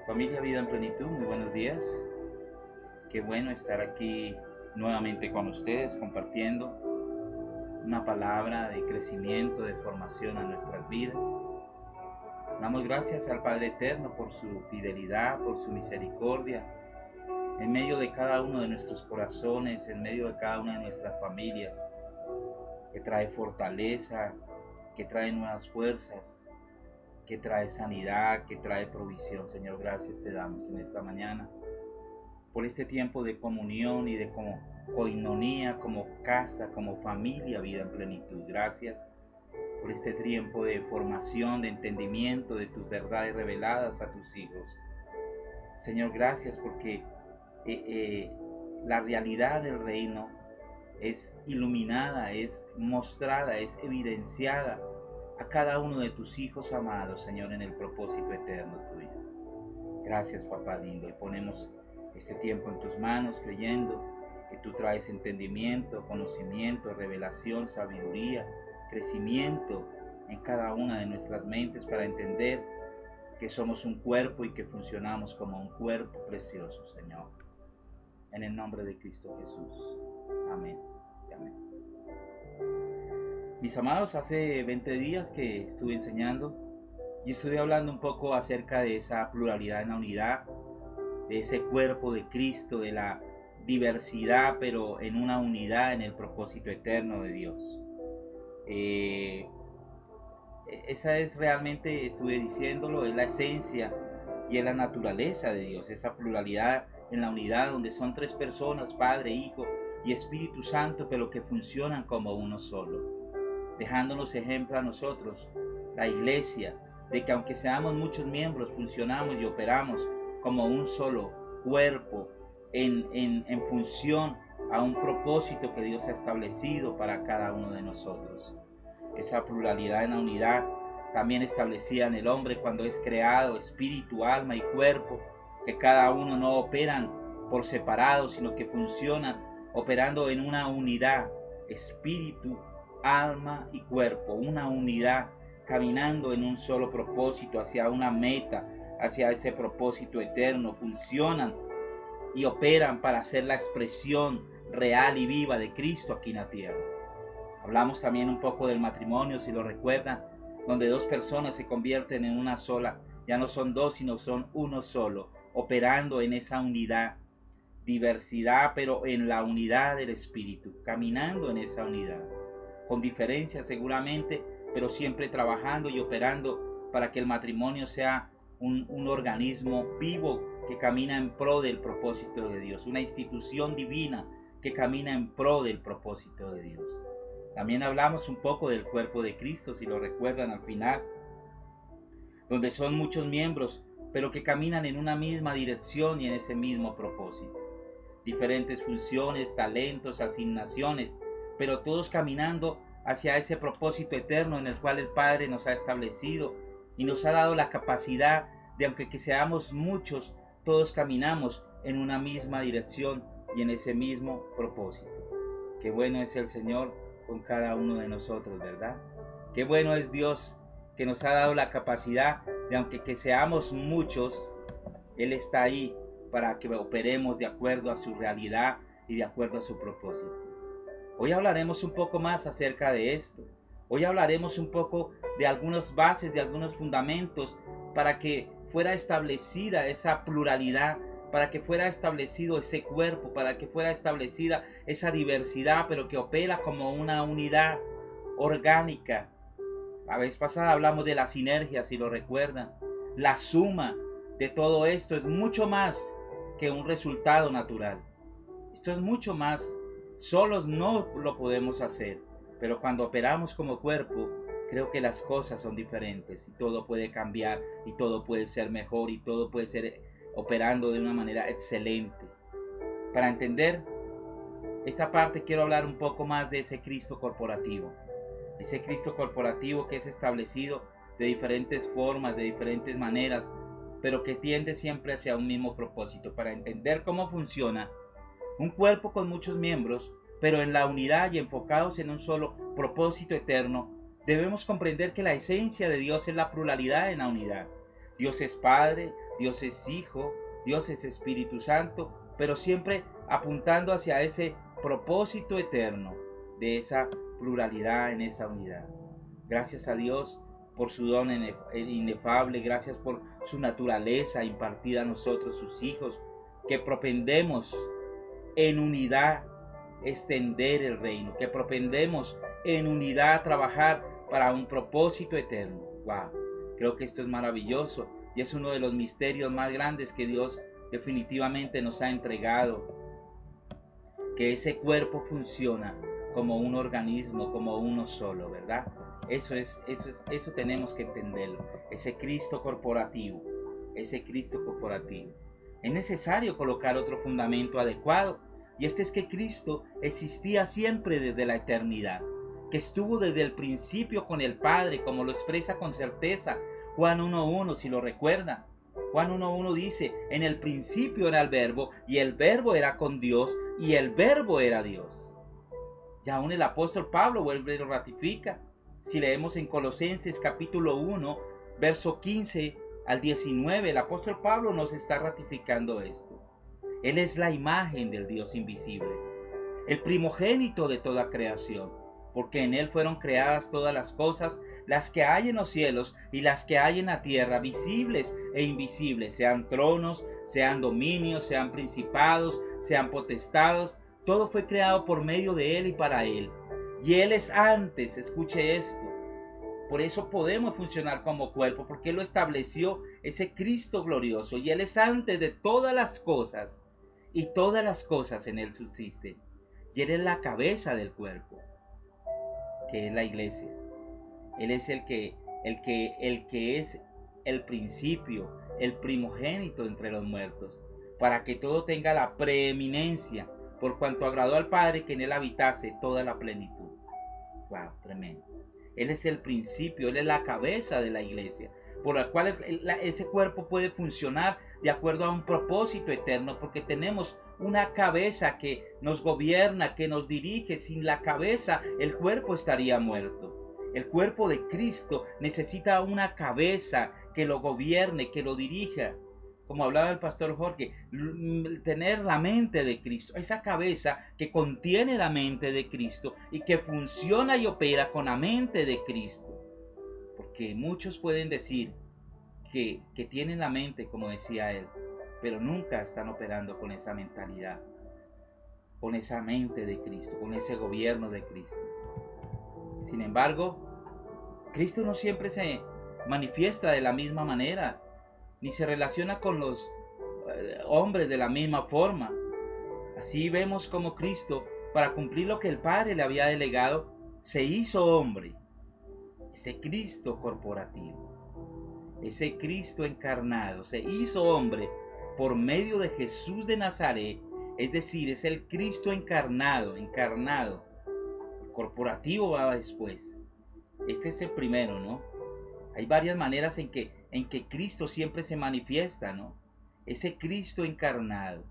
Familia Vida en Plenitud, muy buenos días. Qué bueno estar aquí nuevamente con ustedes compartiendo una palabra de crecimiento, de formación a nuestras vidas. Damos gracias al Padre Eterno por su fidelidad, por su misericordia, en medio de cada uno de nuestros corazones, en medio de cada una de nuestras familias, que trae fortaleza, que trae nuevas fuerzas, que trae sanidad, que trae provisión. Señor, gracias te damos en esta mañana por este tiempo de comunión y de coinonía, como casa, como familia, Vida en Plenitud. Gracias por este tiempo de formación, de entendimiento de tus verdades reveladas a tus hijos. Señor, gracias porque la realidad del reino es iluminada, es mostrada, es evidenciada a cada uno de tus hijos amados, Señor, en el propósito eterno tuyo. Gracias, papá lindo, y ponemos este tiempo en tus manos, creyendo que tú traes entendimiento, conocimiento, revelación, sabiduría, crecimiento en cada una de nuestras mentes para entender que somos un cuerpo y que funcionamos como un cuerpo precioso, Señor. En el nombre de Cristo Jesús. Amén. Amén. Mis amados, hace 20 días que estuve enseñando y estuve hablando un poco acerca de esa pluralidad en la unidad, de ese cuerpo de Cristo, de la diversidad, pero en una unidad en el propósito eterno de Dios. Esa es realmente, estuve diciéndolo, es la esencia y es la naturaleza de Dios, esa pluralidad en la unidad donde son tres personas, Padre, Hijo y Espíritu Santo, pero que funcionan como uno solo, dejándonos ejemplo a nosotros, la iglesia, de que aunque seamos muchos miembros, funcionamos y operamos como un solo cuerpo en función a un propósito que Dios ha establecido para cada uno de nosotros. Esa pluralidad en la unidad también establecida en el hombre cuando es creado, espíritu, alma y cuerpo, que cada uno no operan por separado, sino que funcionan operando en una unidad, espíritu, alma y cuerpo, una unidad, caminando en un solo propósito, hacia una meta, hacia ese propósito eterno. Funcionan y operan para ser la expresión real y viva de Cristo aquí en la tierra. Hablamos también un poco del matrimonio, si lo recuerdan, donde dos personas se convierten en una sola. Ya no son dos, sino son uno solo, operando en esa unidad. Diversidad, pero en la unidad del Espíritu, caminando en esa unidad. Con diferencias seguramente, pero siempre trabajando y operando para que el matrimonio sea un organismo vivo que camina en pro del propósito de Dios, una institución divina que camina en pro del propósito de Dios. También hablamos un poco del cuerpo de Cristo, si lo recuerdan al final, donde son muchos miembros, pero que caminan en una misma dirección y en ese mismo propósito. Diferentes funciones, talentos, asignaciones, pero todos caminando hacia ese propósito eterno en el cual el Padre nos ha establecido y nos ha dado la capacidad de, aunque que seamos muchos, todos caminamos en una misma dirección y en ese mismo propósito. Qué bueno es el Señor con cada uno de nosotros, ¿verdad? Qué bueno es Dios que nos ha dado la capacidad de, aunque que seamos muchos, Él está ahí para que operemos de acuerdo a su realidad y de acuerdo a su propósito. Hoy hablaremos un poco más acerca de esto. Hoy hablaremos un poco de algunas bases, de algunos fundamentos para que fuera establecida esa pluralidad, para que fuera establecido ese cuerpo, para que fuera establecida esa diversidad, pero que opera como una unidad orgánica. La vez pasada hablamos de la sinergia, si lo recuerdan. La suma de todo esto es mucho más que un resultado natural. Esto es mucho más. Solos no lo podemos hacer, pero cuando operamos como cuerpo, creo que las cosas son diferentes y todo puede cambiar y todo puede ser mejor y todo puede ser operando de una manera excelente. Para entender esta parte quiero hablar un poco más de ese Cristo corporativo. Ese Cristo corporativo que es establecido de diferentes formas, de diferentes maneras, pero que tiende siempre hacia un mismo propósito. Para entender cómo funciona un cuerpo con muchos miembros, pero en la unidad y enfocados en un solo propósito eterno, debemos comprender que la esencia de Dios es la pluralidad en la unidad. Dios es Padre, Dios es Hijo, Dios es Espíritu Santo, pero siempre apuntando hacia ese propósito eterno de esa pluralidad en esa unidad. Gracias a Dios por su don inefable, gracias por su naturaleza impartida a nosotros, sus hijos, que propendemos en unidad extender el reino, que propendemos en unidad trabajar para un propósito eterno. Wow, creo que esto es maravilloso y es uno de los misterios más grandes que Dios definitivamente nos ha entregado, que ese cuerpo funciona como un organismo, como uno solo, ¿verdad? Eso tenemos que entenderlo, ese Cristo corporativo, ese Cristo corporativo. Es necesario colocar otro fundamento adecuado, y este es que Cristo existía siempre desde la eternidad, que estuvo desde el principio con el Padre, como lo expresa con certeza Juan 1.1, si lo recuerdan. Juan 1.1 dice, en el principio era el Verbo, y el Verbo era con Dios, y el Verbo era Dios. Y aún el apóstol Pablo vuelve y lo ratifica. Si leemos en Colosenses capítulo 1, verso 15 al 19, el apóstol Pablo nos está ratificando esto. Él es la imagen del Dios invisible, el primogénito de toda creación, porque en Él fueron creadas todas las cosas, las que hay en los cielos y las que hay en la tierra, visibles e invisibles, sean tronos, sean dominios, sean principados, sean potestados, todo fue creado por medio de Él y para Él. Y Él es antes, escuche esto, por eso podemos funcionar como cuerpo, porque Él lo estableció, ese Cristo glorioso, y Él es antes de todas las cosas, y todas las cosas en Él subsisten. Y Él es la cabeza del cuerpo, que es la iglesia. Él es el que es el principio, el primogénito entre los muertos, para que todo tenga la preeminencia, por cuanto agradó al Padre que en Él habitase toda la plenitud. Wow, tremendo. Él es el principio, Él es la cabeza de la iglesia, por la cual ese cuerpo puede funcionar de acuerdo a un propósito eterno, porque tenemos una cabeza que nos gobierna, que nos dirige. Sin la cabeza, el cuerpo estaría muerto. El cuerpo de Cristo necesita una cabeza que lo gobierne, que lo dirija. Como hablaba el pastor Jorge, tener la mente de Cristo, esa cabeza que contiene la mente de Cristo y que funciona y opera con la mente de Cristo. Porque muchos pueden decir que tienen la mente, como decía él, pero nunca están operando con esa mentalidad, con esa mente de Cristo, con ese gobierno de Cristo. Sin embargo, Cristo no siempre se manifiesta de la misma manera, ni se relaciona con los hombres de la misma forma. Así vemos como Cristo, para cumplir lo que el Padre le había delegado, se hizo hombre. Ese Cristo corporativo, ese Cristo encarnado, se hizo hombre por medio de Jesús de Nazaret, es decir, es el Cristo encarnado. El corporativo va después. Este es el primero, ¿no? Hay varias maneras en que Cristo siempre se manifiesta, ¿no? Ese Cristo encarnado,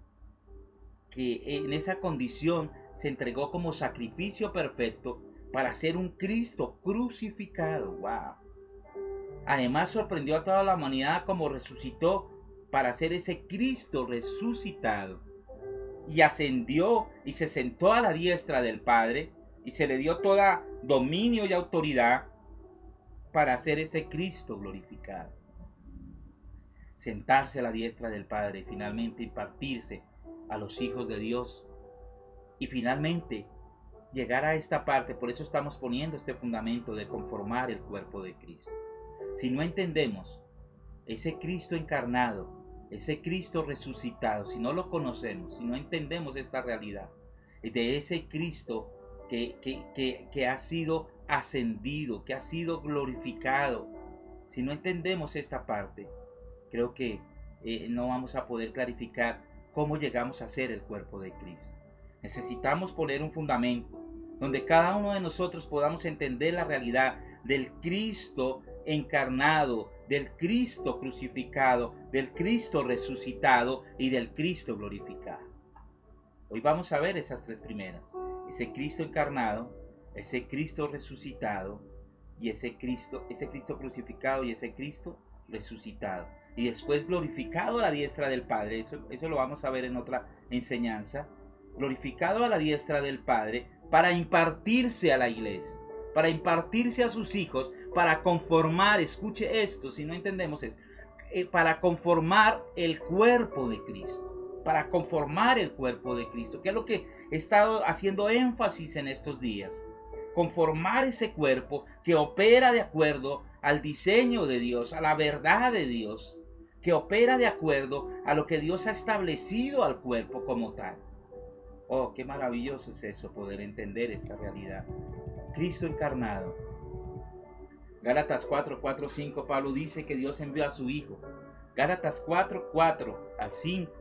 que en esa condición se entregó como sacrificio perfecto para ser un Cristo crucificado. ¡Wow! Además sorprendió a toda la humanidad como resucitó para ser ese Cristo resucitado. Y ascendió y se sentó a la diestra del Padre y se le dio toda dominio y autoridad para hacer ese Cristo glorificado. Sentarse a la diestra del Padre y finalmente impartirse a los hijos de Dios. Y finalmente llegar a esta parte, por eso estamos poniendo este fundamento de conformar el cuerpo de Cristo. Si no entendemos ese Cristo encarnado, ese Cristo resucitado, si no lo conocemos, si no entendemos esta realidad de ese Cristo que ha sido ascendido, que ha sido glorificado, si no entendemos esta parte, creo que no vamos a poder clarificar cómo llegamos a ser el cuerpo de Cristo. Necesitamos poner un fundamento donde cada uno de nosotros podamos entender la realidad del Cristo encarnado, del Cristo crucificado, del Cristo resucitado y del Cristo glorificado. Hoy vamos a ver esas tres primeras: ese Cristo encarnado, ese Cristo resucitado y ese Cristo crucificado y ese Cristo resucitado y después glorificado a la diestra del Padre. Eso lo vamos a ver en otra enseñanza. Glorificado a la diestra del Padre para impartirse a la iglesia, para impartirse a sus hijos, para conformar, escuche esto, si no entendemos eso, para conformar el cuerpo de Cristo, para conformar el cuerpo de Cristo, que es lo que he estado haciendo énfasis en estos días. Conformar ese cuerpo que opera de acuerdo al diseño de Dios, a la verdad de Dios, que opera de acuerdo a lo que Dios ha establecido al cuerpo como tal. Oh, qué maravilloso es eso, poder entender esta realidad. Cristo encarnado. Gálatas 4, 5, Pablo dice que Dios envió a su Hijo. Gálatas 4, 4 al 5.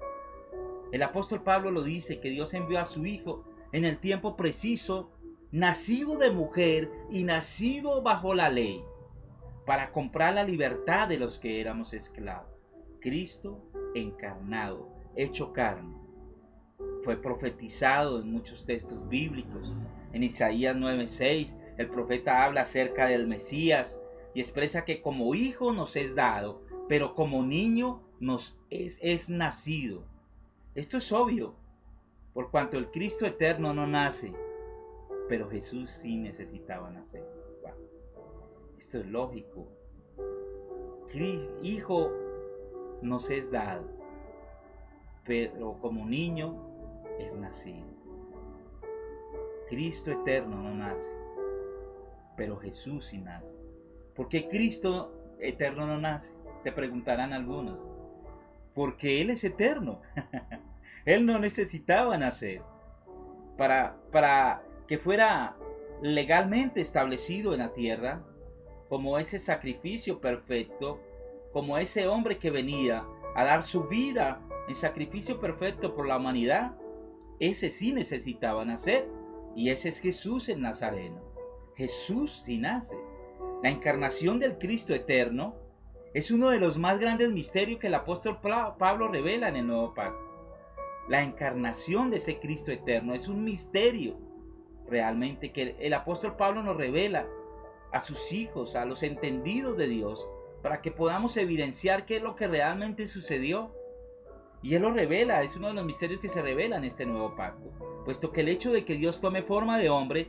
El apóstol Pablo lo dice, que Dios envió a su Hijo en el tiempo preciso, nacido de mujer y nacido bajo la ley, para comprar la libertad de los que éramos esclavos. Cristo encarnado, hecho carne. Fue profetizado en muchos textos bíblicos. En Isaías 9:6 el profeta habla acerca del Mesías y expresa que como hijo nos es dado, pero como niño nos es nacido. Esto es obvio, por cuanto el Cristo eterno no nace, pero Jesús sí necesitaba nacer. Wow. Esto es lógico. Hijo nos es dado, pero como niño es nacido. Cristo eterno no nace, pero Jesús sí nace. ¿Por qué Cristo eterno no nace? Se preguntarán algunos. Porque Él es eterno. Él no necesitaba nacer. Para que fuera legalmente establecido en la tierra, como ese sacrificio perfecto, como ese hombre que venía a dar su vida en sacrificio perfecto por la humanidad, ese sí necesitaba nacer, y ese es Jesús el Nazareno. Jesús sí nace. La encarnación del Cristo eterno es uno de los más grandes misterios que el apóstol Pablo revela en el Nuevo Pacto. La encarnación de ese Cristo eterno es un misterio realmente que el apóstol Pablo nos revela a sus hijos, a los entendidos de Dios, para que podamos evidenciar qué es lo que realmente sucedió. Y Él lo revela, es uno de los misterios que se revela en este Nuevo Pacto, puesto que el hecho de que Dios tome forma de hombre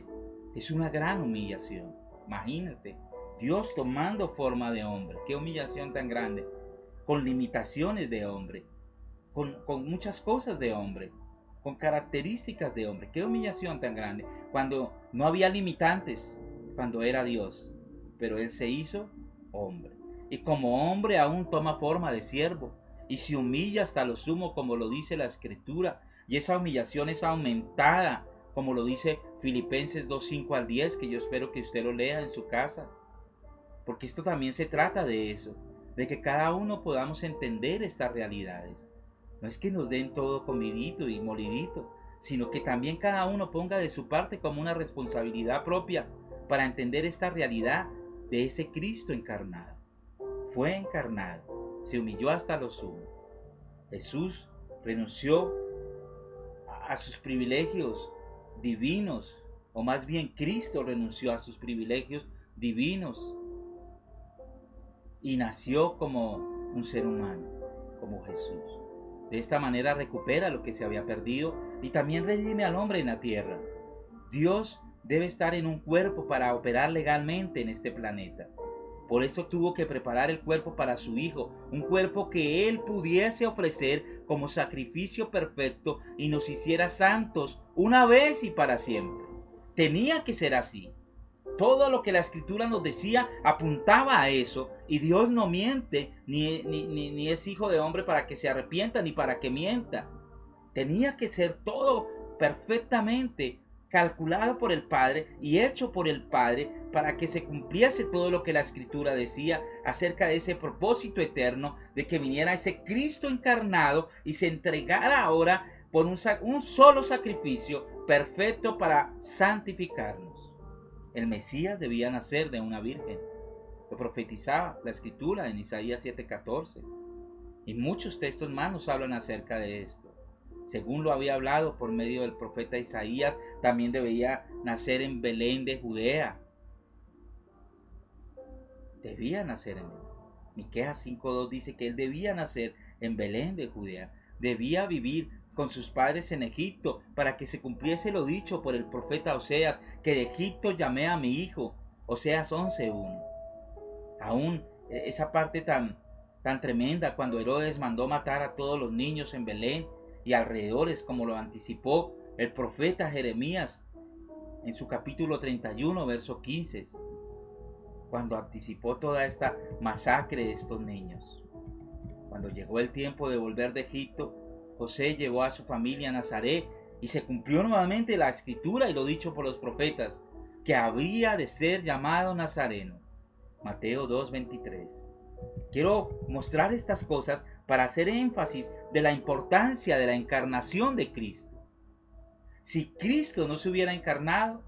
es una gran humillación. Imagínate, Dios tomando forma de hombre, qué humillación tan grande, con limitaciones de hombre, con muchas cosas de hombre, con características de hombre, qué humillación tan grande, cuando no había limitantes, cuando era Dios, pero Él se hizo hombre, y como hombre aún toma forma de siervo, y se humilla hasta lo sumo, como lo dice la Escritura, y esa humillación es aumentada, como lo dice Filipenses 2:5 al 10, que yo espero que usted lo lea en su casa, porque esto también se trata de eso, de que cada uno podamos entender estas realidades. No es que nos den todo comidito y molidito, sino que también cada uno ponga de su parte como una responsabilidad propia para entender esta realidad de ese Cristo encarnado. Fue encarnado, se humilló hasta lo sumo. Jesús renunció a sus privilegios divinos, o más bien Cristo renunció a sus privilegios divinos y nació como un ser humano, como Jesús. De esta manera recupera lo que se había perdido y también redime al hombre en la tierra. Dios debe estar en un cuerpo para operar legalmente en este planeta. Por eso tuvo que preparar el cuerpo para su Hijo, un cuerpo que Él pudiese ofrecer como sacrificio perfecto y nos hiciera santos una vez y para siempre. Tenía que ser así. Todo lo que la Escritura nos decía apuntaba a eso, y Dios no miente, ni es hijo de hombre para que se arrepienta, ni para que mienta. Tenía que ser todo perfectamente calculado por el Padre y hecho por el Padre para que se cumpliese todo lo que la Escritura decía acerca de ese propósito eterno de que viniera ese Cristo encarnado y se entregara ahora por un solo sacrificio perfecto para santificarnos. El Mesías debía nacer de una virgen. Lo profetizaba la Escritura en Isaías 7:14. Y muchos textos más nos hablan acerca de esto. Según lo había hablado por medio del profeta Isaías, también debía nacer en Belén de Judea. Debía nacer en Belén. Miqueas 5:2 dice que él debía nacer en Belén de Judea, debía vivir con sus padres en Egipto para que se cumpliese lo dicho por el profeta Oseas, que de Egipto llamé a mi hijo. Oseas 11:1. Aún esa parte tan tremenda cuando Herodes mandó matar a todos los niños en Belén y alrededores, como lo anticipó el profeta Jeremías en su capítulo 31, verso 15, cuando anticipó toda esta masacre de estos niños. Cuando llegó el tiempo de volver de Egipto, José llevó a su familia a Nazaret y se cumplió nuevamente la escritura y lo dicho por los profetas, que había de ser llamado Nazareno. Mateo 2:23. Quiero mostrar estas cosas para hacer énfasis de la importancia de la encarnación de Cristo. Si Cristo no se hubiera encarnado,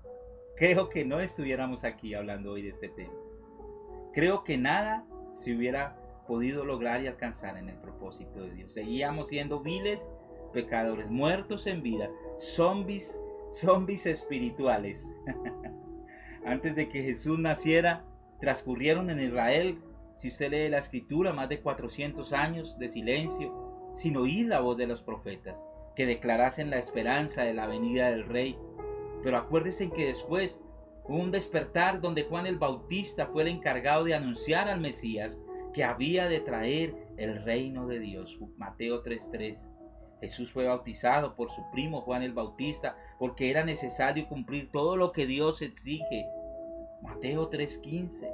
creo que no estuviéramos aquí hablando hoy de este tema. Creo que nada se hubiera podido lograr y alcanzar en el propósito de Dios. Seguíamos siendo viles pecadores, muertos en vida, zombies espirituales. Antes de que Jesús naciera, transcurrieron en Israel, si usted lee la escritura, más de 400 años de silencio, sin oír la voz de los profetas, que declarasen la esperanza de la venida del Rey. Pero acuérdense que después hubo un despertar donde Juan el Bautista fue el encargado de anunciar al Mesías que había de traer el reino de Dios. Mateo 3:3. Jesús fue bautizado por su primo Juan el Bautista porque era necesario cumplir todo lo que Dios exige. Mateo 3:15.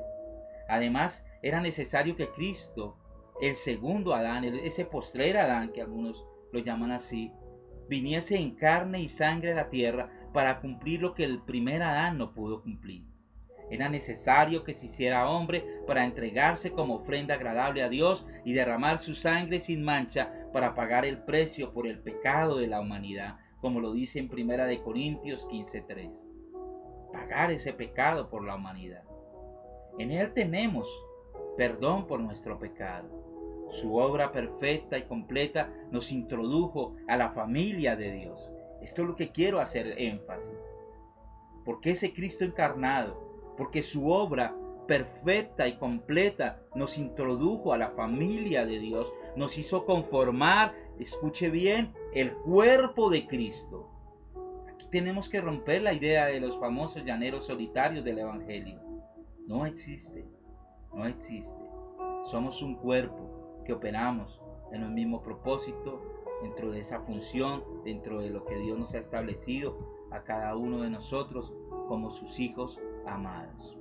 Además, era necesario que Cristo, el segundo Adán, ese postrer Adán que algunos lo llaman así, viniese en carne y sangre a la tierra para cumplir lo que el primer Adán no pudo cumplir. Era necesario que se hiciera hombre para entregarse como ofrenda agradable a Dios y derramar su sangre sin mancha para pagar el precio por el pecado de la humanidad, como lo dice en 1 Corintios 15:3. Pagar ese pecado por la humanidad. En Él tenemos perdón por nuestro pecado. Su obra perfecta y completa nos introdujo a la familia de Dios. Esto es lo que quiero hacer énfasis. Porque ese Cristo encarnado, porque su obra perfecta y completa nos introdujo a la familia de Dios, nos hizo conformar, escuche bien, el cuerpo de Cristo. Aquí tenemos que romper la idea de los famosos llaneros solitarios del Evangelio. No existe, no existe. Somos un cuerpo que operamos en el mismo propósito, dentro de esa función, dentro de lo que Dios nos ha establecido a cada uno de nosotros como sus hijos amados.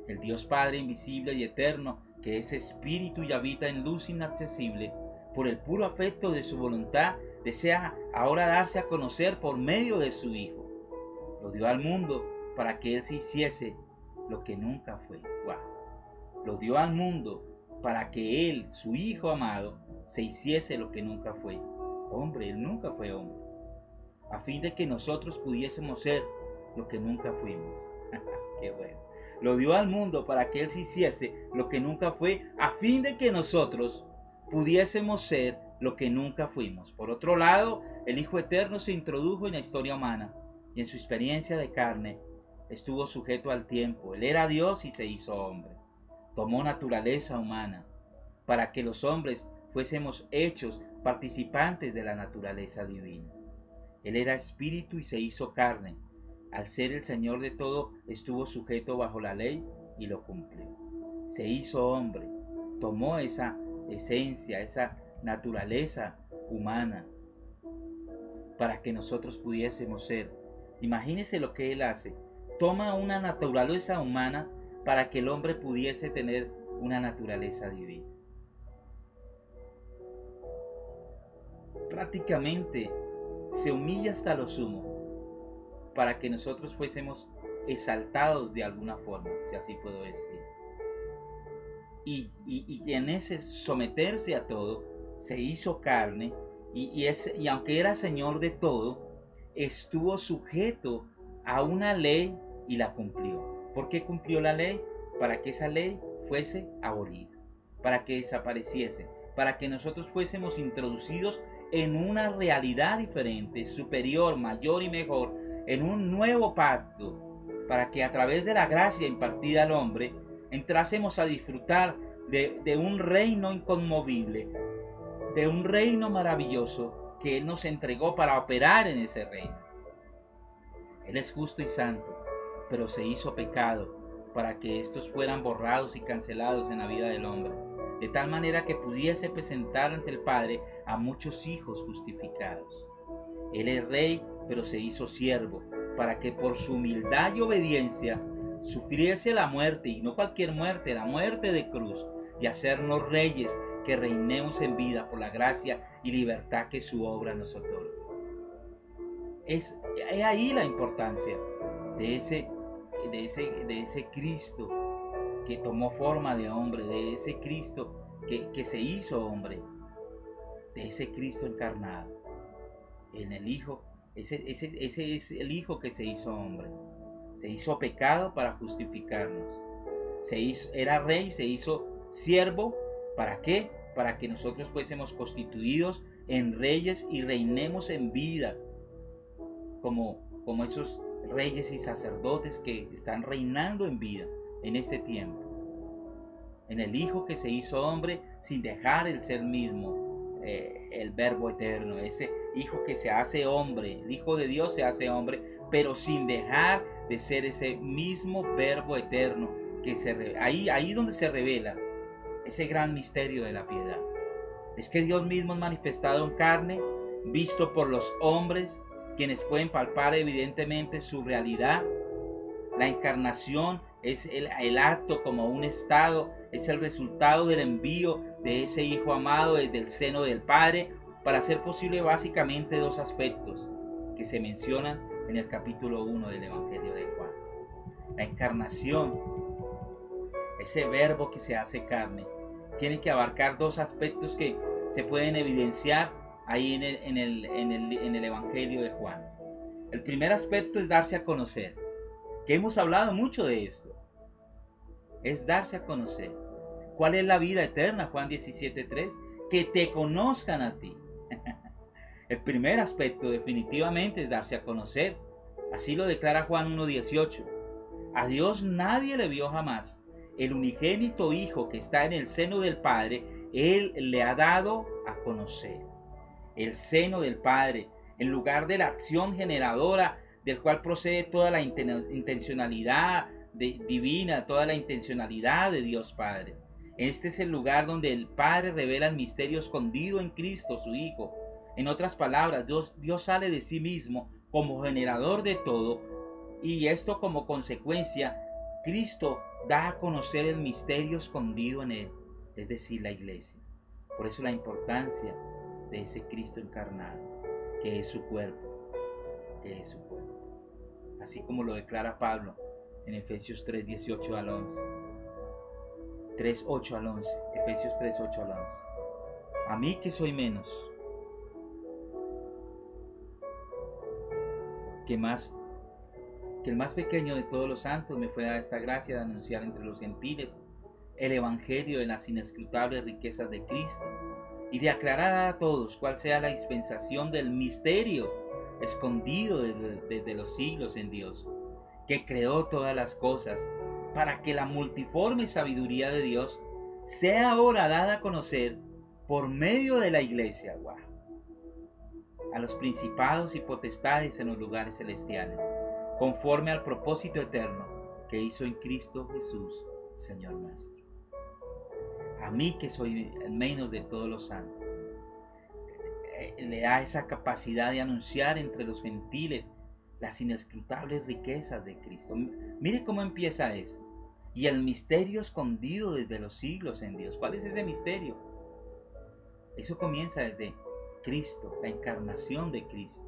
El Dios Padre invisible y eterno, que es espíritu y habita en luz inaccesible, por el puro afecto de su voluntad, desea ahora darse a conocer por medio de su Hijo. Lo dio al mundo para que Él se hiciese lo que nunca fue. ¡Wow! Lo dio al mundo para que Él, su Hijo amado, se hiciese lo que nunca fue. Hombre, Él nunca fue hombre. A fin de que nosotros pudiésemos ser lo que nunca fuimos. ¡Qué bueno! Lo dio al mundo para que Él se hiciese lo que nunca fue, a fin de que nosotros pudiésemos ser lo que nunca fuimos. Por otro lado, el Hijo Eterno se introdujo en la historia humana y en su experiencia de carne estuvo sujeto al tiempo. Él era Dios y se hizo hombre. Tomó naturaleza humana para que los hombres fuésemos hechos participantes de la naturaleza divina. Él era espíritu y se hizo carne. Al ser el Señor de todo, estuvo sujeto bajo la ley y lo cumplió. Se hizo hombre, tomó esa esencia, esa naturaleza humana para que nosotros pudiésemos ser. Imagínese lo que Él hace. Toma una naturaleza humana para que el hombre pudiese tener una naturaleza divina. Prácticamente se humilla hasta lo sumo para que nosotros fuésemos exaltados de alguna forma, si así puedo decir. Y en ese someterse a todo, se hizo carne y aunque era Señor de todo, estuvo sujeto a una ley y la cumplió. ¿Por qué cumplió la ley? Para que esa ley fuese abolida, para que desapareciese, para que nosotros fuésemos introducidos en una realidad diferente, superior, mayor y mejor, en un nuevo pacto, para que a través de la gracia impartida al hombre entrásemos a disfrutar de un reino inconmovible, de un reino maravilloso que Él nos entregó para operar en ese reino. Él es justo y santo, pero se hizo pecado para que estos fueran borrados y cancelados en la vida del hombre, de tal manera que pudiese presentar ante el Padre a muchos hijos justificados. Él es rey, pero se hizo siervo, para que por su humildad y obediencia sufriese la muerte, y no cualquier muerte, la muerte de cruz, y hacernos reyes que reinemos en vida por la gracia y libertad que su obra nos otorga. Es ahí la importancia de ese Cristo que tomó forma de hombre, de ese Cristo que se hizo hombre, de ese Cristo encarnado en el Hijo. Ese es el Hijo que se hizo hombre, se hizo pecado para justificarnos, era rey, se hizo siervo. ¿Para qué? Para que nosotros fuésemos constituidos en reyes y reinemos en vida, como esos reyes y sacerdotes que están reinando en vida en este tiempo. En el Hijo que se hizo hombre sin dejar el ser mismo, el Verbo eterno, ese Hijo que se hace hombre, el Hijo de Dios se hace hombre, pero sin dejar de ser ese mismo Verbo eterno, que ahí donde se revela ese gran misterio de la piedad. Es que Dios mismo es manifestado en carne, visto por los hombres, quienes pueden palpar evidentemente su realidad. La encarnación es el acto como un estado, es el resultado del envío de ese Hijo amado desde el seno del Padre, para hacer posible básicamente dos aspectos que se mencionan en el capítulo 1 del Evangelio de Juan. La encarnación, ese verbo que se hace carne, tiene que abarcar dos aspectos que se pueden evidenciar ahí en el Evangelio de Juan. El primer aspecto es darse a conocer, que hemos hablado mucho de esto. Es darse a conocer. ¿Cuál es la vida eterna? Juan 17:3. Que te conozcan a ti. El primer aspecto definitivamente es darse a conocer. Así lo declara Juan 1:18. A Dios nadie le vio jamás. El unigénito Hijo que está en el seno del Padre, Él le ha dado a conocer. El seno del Padre, en lugar de la acción generadora del cual procede toda la intencionalidad divina, toda la intencionalidad de Dios Padre. Este es el lugar donde el Padre revela el misterio escondido en Cristo, su Hijo. En otras palabras, Dios sale de sí mismo como generador de todo, y esto como consecuencia, Cristo da a conocer el misterio escondido en Él, es decir, la iglesia. Por eso la importancia de ese Cristo encarnado, que es su cuerpo, así como lo declara Pablo en Efesios 3:18 al 11, 3:8 al 11, Efesios 3:8 al 11. A mí que soy menos, que el más pequeño de todos los santos, me fue dada esta gracia de anunciar entre los gentiles el evangelio de las inescrutables riquezas de Cristo, y de aclarar a todos cuál sea la dispensación del misterio escondido desde los siglos en Dios, que creó todas las cosas, para que la multiforme sabiduría de Dios sea ahora dada a conocer por medio de la iglesia, a los principados y potestades en los lugares celestiales, conforme al propósito eterno que hizo en Cristo Jesús, Señor nuestro. A mí que soy el menos de todos los santos, le da esa capacidad de anunciar entre los gentiles las inescrutables riquezas de Cristo. Mire cómo empieza esto. Y el misterio escondido desde los siglos en Dios. ¿Cuál es ese misterio? Eso comienza desde Cristo, la encarnación de Cristo,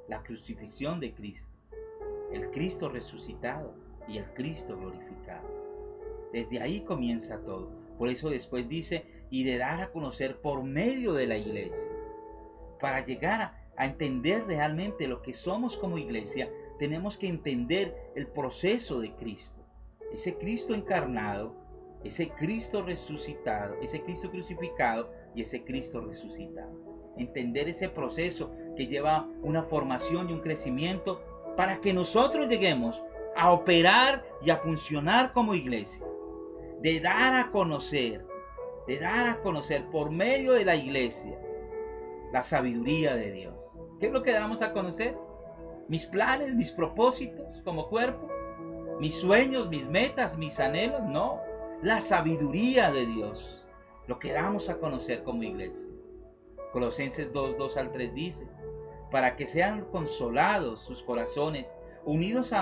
la crucifixión de Cristo, el Cristo resucitado y el Cristo glorificado. Desde ahí comienza todo. Por eso después dice, y de dar a conocer por medio de la iglesia. Para llegar a entender realmente lo que somos como iglesia, tenemos que entender el proceso de Cristo. Ese Cristo encarnado, ese Cristo resucitado, ese Cristo crucificado y ese Cristo resucitado. Entender ese proceso que lleva una formación y un crecimiento para que nosotros lleguemos a operar y a funcionar como iglesia. de dar a conocer por medio de la iglesia la sabiduría de Dios. ¿Qué es lo que damos a conocer? Mis planes, mis propósitos como cuerpo, mis sueños, mis metas, mis anhelos, no. La sabiduría de Dios, lo que damos a conocer como iglesia. Colosenses 2, 2 al 3 dice, para que sean consolados sus corazones, unidos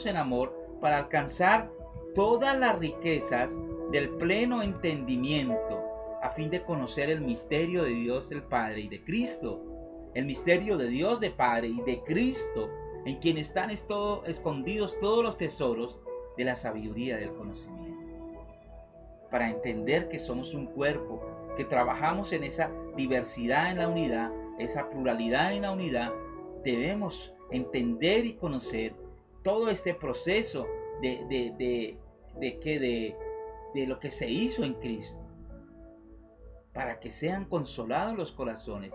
en amor, para alcanzar todas las riquezas del pleno entendimiento, a fin de conocer el misterio de Dios el Padre y de Cristo, el misterio de Dios de Padre y de Cristo, en quien están escondidos todos los tesoros de la sabiduría del conocimiento. Para entender que somos un cuerpo, que trabajamos en esa diversidad en la unidad, esa pluralidad en la unidad, debemos entender y conocer todo este proceso de lo que se hizo en Cristo, para que sean consolados los corazones,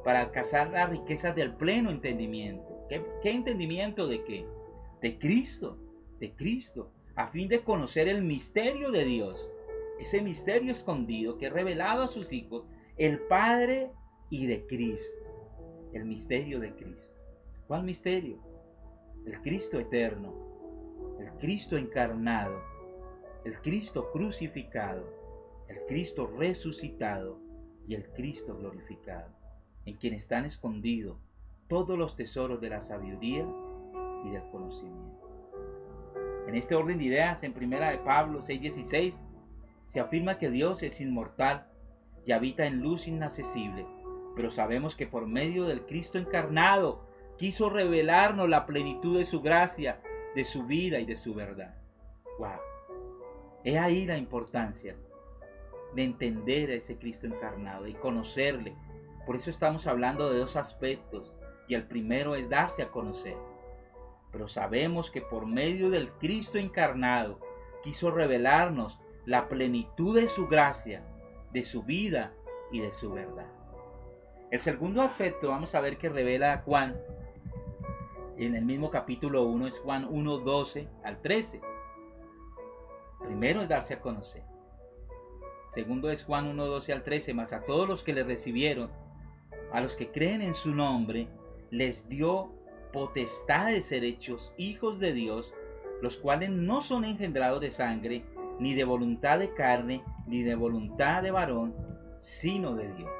para alcanzar las riquezas del pleno entendimiento. ¿Qué entendimiento de qué? De Cristo, a fin de conocer el misterio de Dios, ese misterio escondido que es revelado a sus hijos, el Padre y de Cristo, el misterio de Cristo. ¿Cuál misterio? El Cristo eterno, el Cristo encarnado, el Cristo crucificado, el Cristo resucitado y el Cristo glorificado, en quien están escondidos todos los tesoros de la sabiduría y del conocimiento. En este orden de ideas, en 1 de Pablo 6:16, se afirma que Dios es inmortal y habita en luz inaccesible, pero sabemos que por medio del Cristo encarnado quiso revelarnos la plenitud de su gracia, de su vida y de su verdad. ¡Wow! He ahí la importancia de entender a ese Cristo encarnado y conocerle. Por eso estamos hablando de dos aspectos, y el primero es darse a conocer. Pero sabemos que por medio del Cristo encarnado quiso revelarnos la plenitud de su gracia, de su vida y de su verdad. El segundo aspecto vamos a ver que revela Juan en el mismo capítulo 1, es Juan 1, 12 al 13. Primero es darse a conocer. Segundo es Juan 1, 12 al 13, mas a todos los que le recibieron, a los que creen en su nombre, les dio potestad de ser hechos hijos de Dios, los cuales no son engendrados de sangre, ni de voluntad de carne, ni de voluntad de varón, sino de Dios.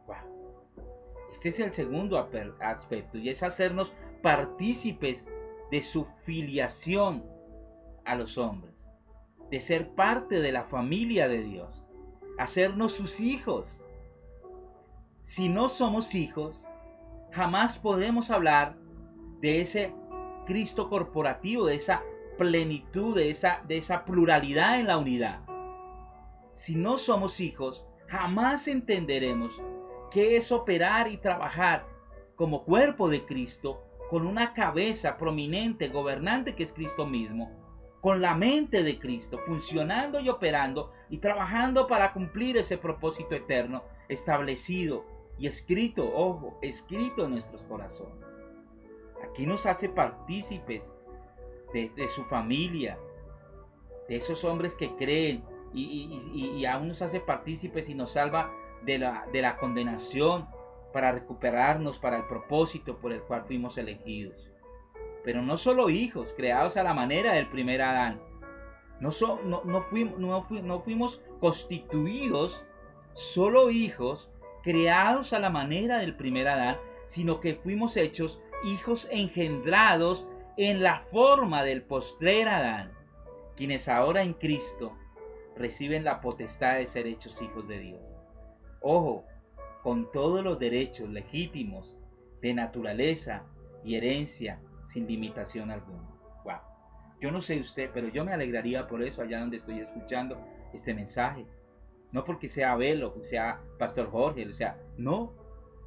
Wow. Este es el segundo aspecto, y es hacernos partícipes de su filiación a los hombres, de ser parte de la familia de Dios, hacernos sus hijos. Si no somos hijos, jamás podemos hablar de ese Cristo corporativo, de esa plenitud, de esa pluralidad en la unidad. Si no somos hijos, jamás entenderemos qué es operar y trabajar como cuerpo de Cristo, con una cabeza prominente, gobernante que es Cristo mismo, con la mente de Cristo, funcionando y operando y trabajando para cumplir ese propósito eterno establecido y escrito, ojo, escrito en nuestros corazones. Aquí nos hace partícipes de su familia, de esos hombres que creen, y aún nos hace partícipes y nos salva de la condenación, para recuperarnos para el propósito por el cual fuimos elegidos. Pero no solo hijos creados a la manera del primer Adán, no fuimos constituidos solo hijos creados a la manera del primer Adán, sino que fuimos hechos hijos engendrados en la forma del postrer Adán, quienes ahora en Cristo reciben la potestad de ser hechos hijos de Dios. Ojo, con todos los derechos legítimos de naturaleza y herencia sin limitación alguna. Wow. Yo no sé usted, pero yo me alegraría por eso allá donde estoy escuchando este mensaje. No porque sea Abel o sea Pastor Jorge, o sea, no,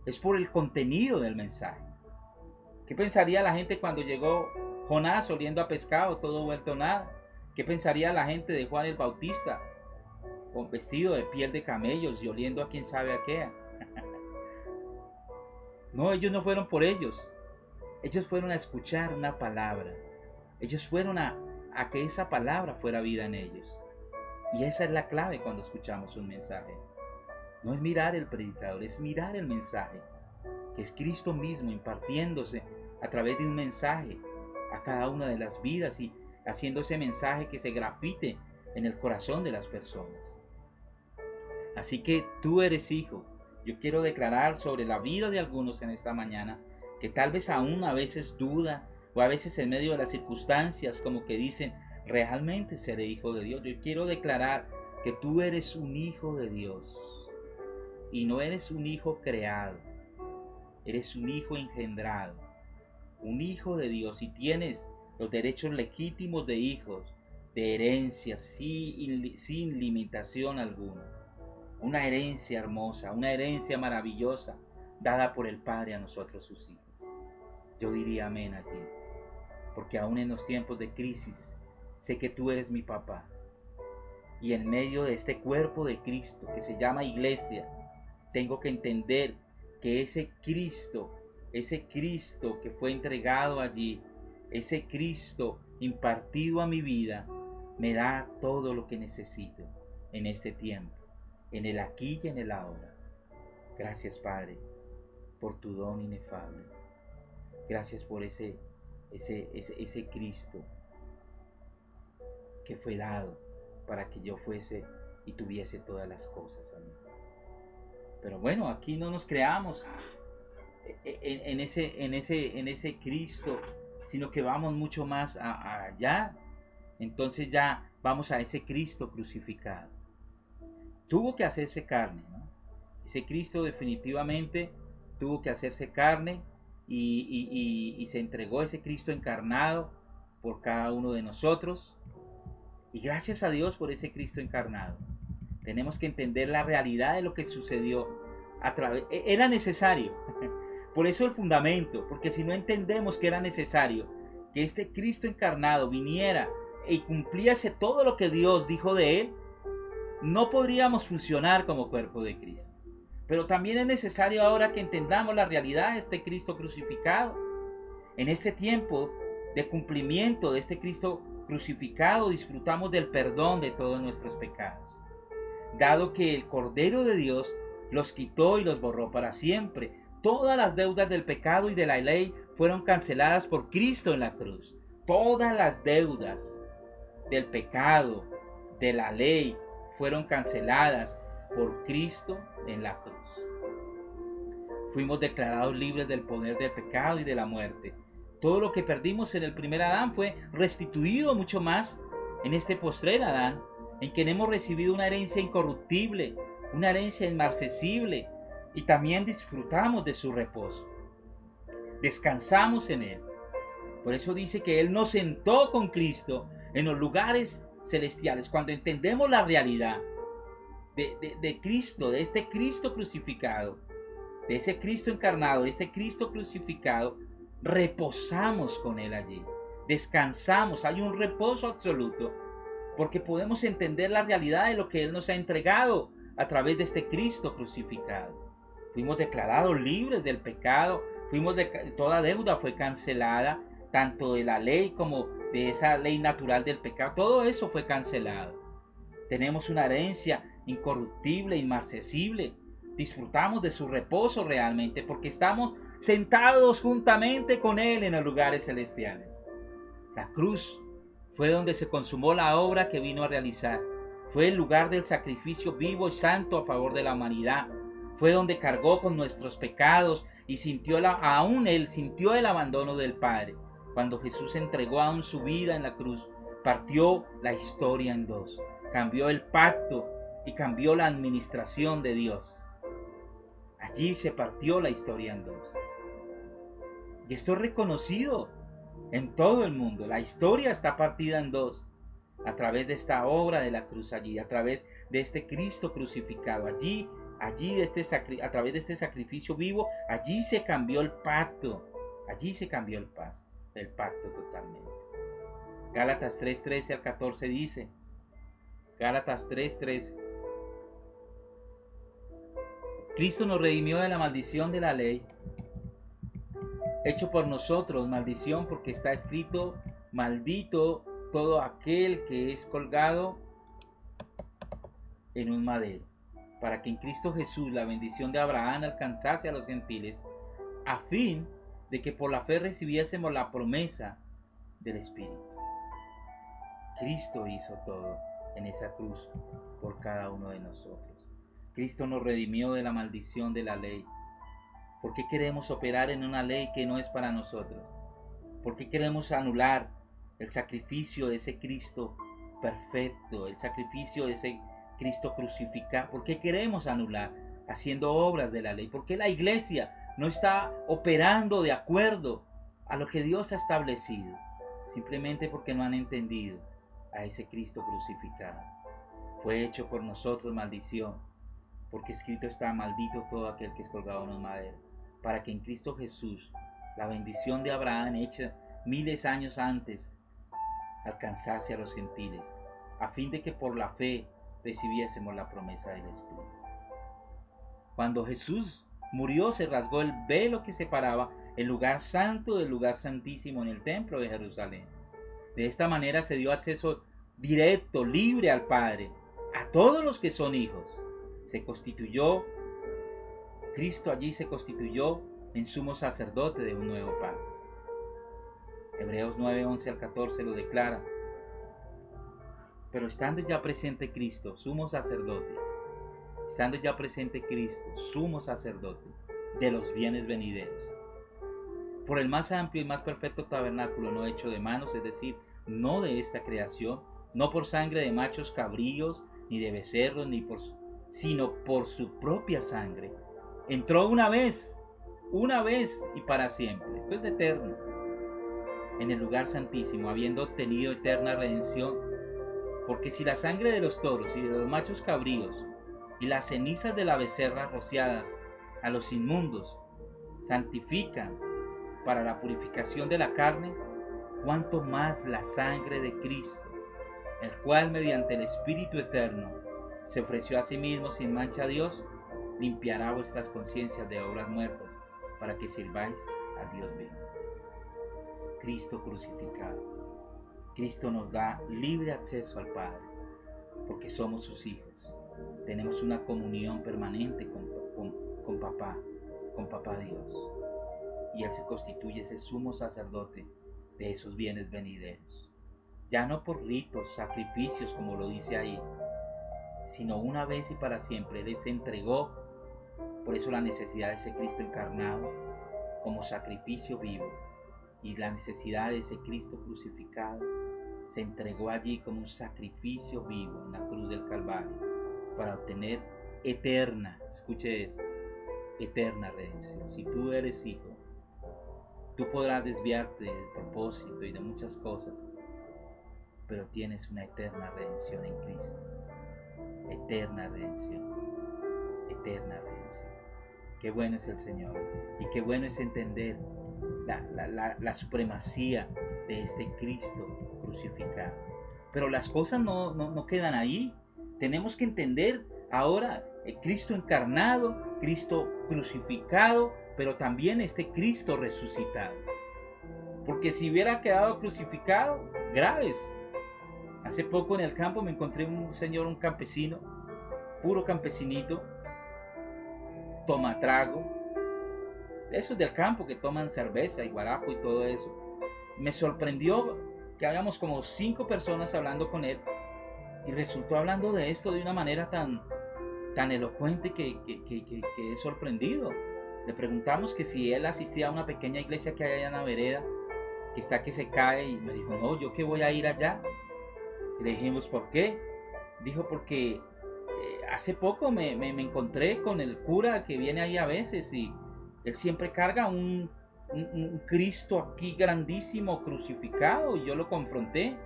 es por el contenido del mensaje. ¿Qué pensaría la gente cuando llegó Jonás oliendo a pescado, todo vuelto nada? ¿Qué pensaría la gente de Juan el Bautista, con vestido de piel de camellos y oliendo a quién sabe a qué? No, ellos no fueron por ellos. Ellos fueron a escuchar una palabra. Ellos fueron a que esa palabra fuera vida en ellos. Y esa es la clave cuando escuchamos un mensaje. No es mirar el predicador, es mirar el mensaje, que es Cristo mismo impartiéndose a través de un mensaje a cada una de las vidas y haciendo ese mensaje que se grafite en el corazón de las personas. Así que tú eres hijo. Yo quiero declarar sobre la vida de algunos en esta mañana que tal vez aún a veces duda o a veces en medio de las circunstancias como que dicen, realmente seré hijo de Dios. Yo quiero declarar que tú eres un hijo de Dios y no eres un hijo creado, eres un hijo engendrado, un hijo de Dios y tienes los derechos legítimos de hijos, de herencia sin limitación alguna. Una herencia hermosa, una herencia maravillosa dada por el Padre a nosotros sus hijos. Yo diría amén allí, porque aún en los tiempos de crisis sé que tú eres mi papá. Y en medio de este cuerpo de Cristo que se llama iglesia, tengo que entender que ese Cristo que fue entregado allí, ese Cristo impartido a mi vida, me da todo lo que necesito en este tiempo, en el aquí y en el ahora. Gracias, Padre, por tu don inefable. Gracias por ese Cristo que fue dado para que yo fuese y tuviese todas las cosas, amigo. Pero bueno, aquí no nos creamos en ese Cristo, sino que vamos mucho más allá. Entonces ya vamos a ese Cristo crucificado. Tuvo que hacerse carne, ¿no? Ese Cristo definitivamente tuvo que hacerse carne y se entregó ese Cristo encarnado por cada uno de nosotros. Y gracias a Dios por ese Cristo encarnado. Tenemos que entender la realidad de lo que sucedió a través. Era necesario. Por eso el fundamento, porque si no entendemos que era necesario que este Cristo encarnado viniera y cumpliese todo lo que Dios dijo de él, no podríamos funcionar como cuerpo de Cristo. Pero también es necesario ahora que entendamos la realidad de este Cristo crucificado. En este tiempo de cumplimiento de este Cristo crucificado, disfrutamos del perdón de todos nuestros pecados, dado que el Cordero de Dios los quitó y los borró para siempre. Todas las deudas del pecado y de la ley fueron canceladas por Cristo en la cruz. Todas las deudas del pecado, de la ley, fueron canceladas por Cristo en la cruz. Fuimos declarados libres del poder del pecado y de la muerte. Todo lo que perdimos en el primer Adán fue restituido mucho más en este postrer Adán, en quien hemos recibido una herencia incorruptible, una herencia inmarcesible, y también disfrutamos de su reposo. Descansamos en él. Por eso dice que él nos sentó con Cristo en los lugares celestiales. Cuando entendemos la realidad de Cristo, de este Cristo crucificado, de ese Cristo encarnado, de este Cristo crucificado, reposamos con él allí, descansamos, hay un reposo absoluto, porque podemos entender la realidad de lo que él nos ha entregado a través de este Cristo crucificado. Fuimos declarados libres del pecado, toda deuda fue cancelada, tanto de la ley como de esa ley natural del pecado, todo eso fue cancelado. Tenemos una herencia incorruptible, inmarcesible. Disfrutamos de su reposo realmente porque estamos sentados juntamente con él en los lugares celestiales. La cruz fue donde se consumó la obra que vino a realizar. Fue el lugar del sacrificio vivo y santo a favor de la humanidad. Fue donde cargó con nuestros pecados y aún él sintió el abandono del Padre. Cuando Jesús entregó aún su vida en la cruz, partió la historia en dos. Cambió el pacto y cambió la administración de Dios. Allí se partió la historia en dos. Y esto es reconocido en todo el mundo. La historia está partida en dos a través de esta obra de la cruz allí, a través de este Cristo crucificado. Allí a través de este sacrificio vivo, allí se cambió el pacto. Allí se cambió el pacto totalmente. Gálatas 3:13 al 14 dice, Gálatas 3:13, Cristo nos redimió de la maldición de la ley, hecho por nosotros maldición, porque está escrito, maldito todo aquel que es colgado en un madero, para que en Cristo Jesús la bendición de Abraham alcanzase a los gentiles, a fin de que por la fe recibiésemos la promesa del Espíritu. Cristo hizo todo en esa cruz por cada uno de nosotros. Cristo nos redimió de la maldición de la ley. ¿Por qué queremos operar en una ley que no es para nosotros? ¿Por qué queremos anular el sacrificio de ese Cristo perfecto, el sacrificio de ese Cristo crucificado? ¿Por qué queremos anular haciendo obras de la ley? ¿Por qué la iglesia no está operando de acuerdo a lo que Dios ha establecido? Simplemente porque no han entendido a ese Cristo crucificado. Fue hecho por nosotros maldición, porque escrito está: maldito todo aquel que es colgado en un madero, para que en Cristo Jesús la bendición de Abraham, hecha miles de años antes, alcanzase a los gentiles, a fin de que por la fe recibiésemos la promesa del Espíritu. Cuando Jesús murió, se rasgó el velo que separaba el lugar santo del lugar santísimo en el templo de Jerusalén. De esta manera se dio acceso directo, libre al Padre, a todos los que son hijos. Cristo allí se constituyó en sumo sacerdote de un nuevo pacto. Hebreos 9, 11 al 14 lo declara. Pero estando ya presente Cristo, sumo sacerdote, de los bienes venideros, por el más amplio y más perfecto tabernáculo no hecho de manos, es decir, no de esta creación, no por sangre de machos cabríos, ni de becerros, sino por su propia sangre, entró una vez y para siempre, esto es eterno, en el lugar santísimo, habiendo obtenido eterna redención. Porque si la sangre de los toros y de los machos cabríos y las cenizas de la becerra rociadas a los inmundos santifican para la purificación de la carne, cuánto más la sangre de Cristo, el cual mediante el Espíritu eterno se ofreció a sí mismo sin mancha a Dios, limpiará vuestras conciencias de obras muertas, para que sirváis a Dios vivo. Cristo crucificado. Cristo nos da libre acceso al Padre, porque somos sus hijos. Tenemos una comunión permanente con Papá Dios. Y Él se constituye ese sumo sacerdote de esos bienes venideros. Ya no por ritos, sacrificios, como lo dice ahí, sino una vez y para siempre. Él se entregó. Por eso la necesidad de ese Cristo encarnado como sacrificio vivo, y la necesidad de ese Cristo crucificado se entregó allí como un sacrificio vivo en la cruz del Calvario, para obtener escuche esto, eterna redención. Si tú eres hijo, tú podrás desviarte del propósito y de muchas cosas, pero tienes una eterna redención en Cristo. Eterna redención. Eterna redención. Qué bueno es el Señor, y qué bueno es entender la supremacía de este Cristo crucificado. Pero las cosas no quedan ahí. Tenemos que entender ahora el Cristo encarnado, Cristo crucificado, pero también este Cristo resucitado. Porque si hubiera quedado crucificado, graves. Hace poco en el campo me encontré un campesino, puro campesinito, toma trago, esos del campo que toman cerveza y guarapo y todo eso. Me sorprendió que habíamos como 5 personas hablando con él, y resultó hablando de esto de una manera tan elocuente que he sorprendido. Le preguntamos que si él asistía a una pequeña iglesia que hay allá en la vereda, que se cae, y me dijo: no, yo que voy a ir allá. Y le dijimos: ¿por qué? Dijo: porque hace poco me encontré con el cura que viene ahí a veces, y él siempre carga un Cristo aquí grandísimo crucificado, y yo lo confronté.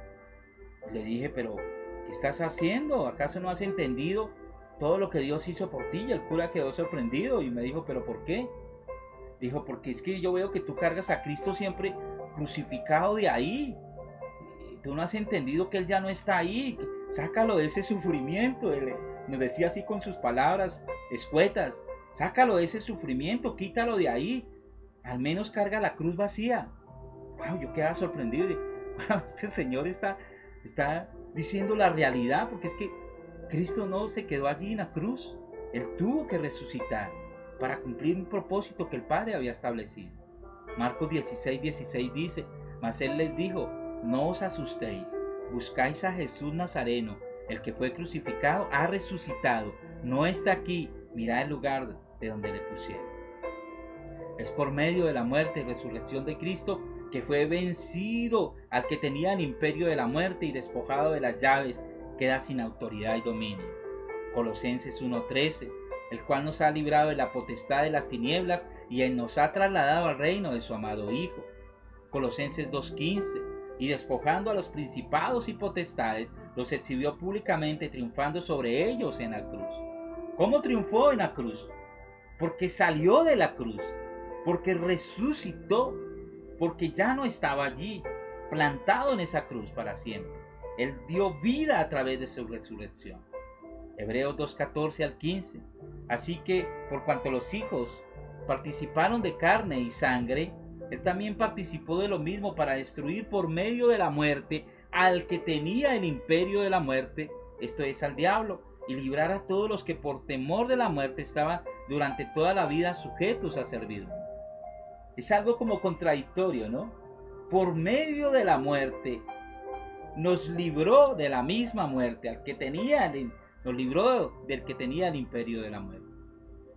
Le dije: pero ¿qué estás haciendo? ¿Acaso no has entendido todo lo que Dios hizo por ti? Y el cura quedó sorprendido y me dijo: ¿pero por qué? Dijo: porque es que yo veo que tú cargas a Cristo siempre crucificado de ahí. Tú no has entendido que Él ya no está ahí. Sácalo de ese sufrimiento. Él nos decía así con sus palabras escuetas: sácalo de ese sufrimiento, quítalo de ahí. Al menos carga la cruz vacía. Wow, yo quedaba sorprendido. Wow, este señor está diciendo la realidad, porque es que Cristo no se quedó allí en la cruz. Él tuvo que resucitar para cumplir un propósito que el Padre había establecido. Marcos 16:16 dice: mas Él les dijo, no os asustéis, buscáis a Jesús Nazareno, el que fue crucificado, ha resucitado, no está aquí, mirad el lugar de donde le pusieron. Es por medio de la muerte y resurrección de Cristo que fue vencido al que tenía el imperio de la muerte y despojado de las llaves, queda sin autoridad y dominio. Colosenses 1:13, el cual nos ha librado de la potestad de las tinieblas y él nos ha trasladado al reino de su amado Hijo. Colosenses 2:15, y despojando a los principados y potestades, los exhibió públicamente, triunfando sobre ellos en la cruz. ¿Cómo triunfó en la cruz? Porque salió de la cruz, porque resucitó, porque ya no estaba allí, plantado en esa cruz para siempre. Él dio vida a través de su resurrección. Hebreos 2:14 al 15. Así que, por cuanto los hijos participaron de carne y sangre, Él también participó de lo mismo para destruir por medio de la muerte al que tenía el imperio de la muerte, esto es, al diablo, y librar a todos los que por temor de la muerte estaban durante toda la vida sujetos a servirle. Es algo como contradictorio, ¿no? Por medio de la muerte nos libró de la misma muerte, nos libró del que tenía el imperio de la muerte.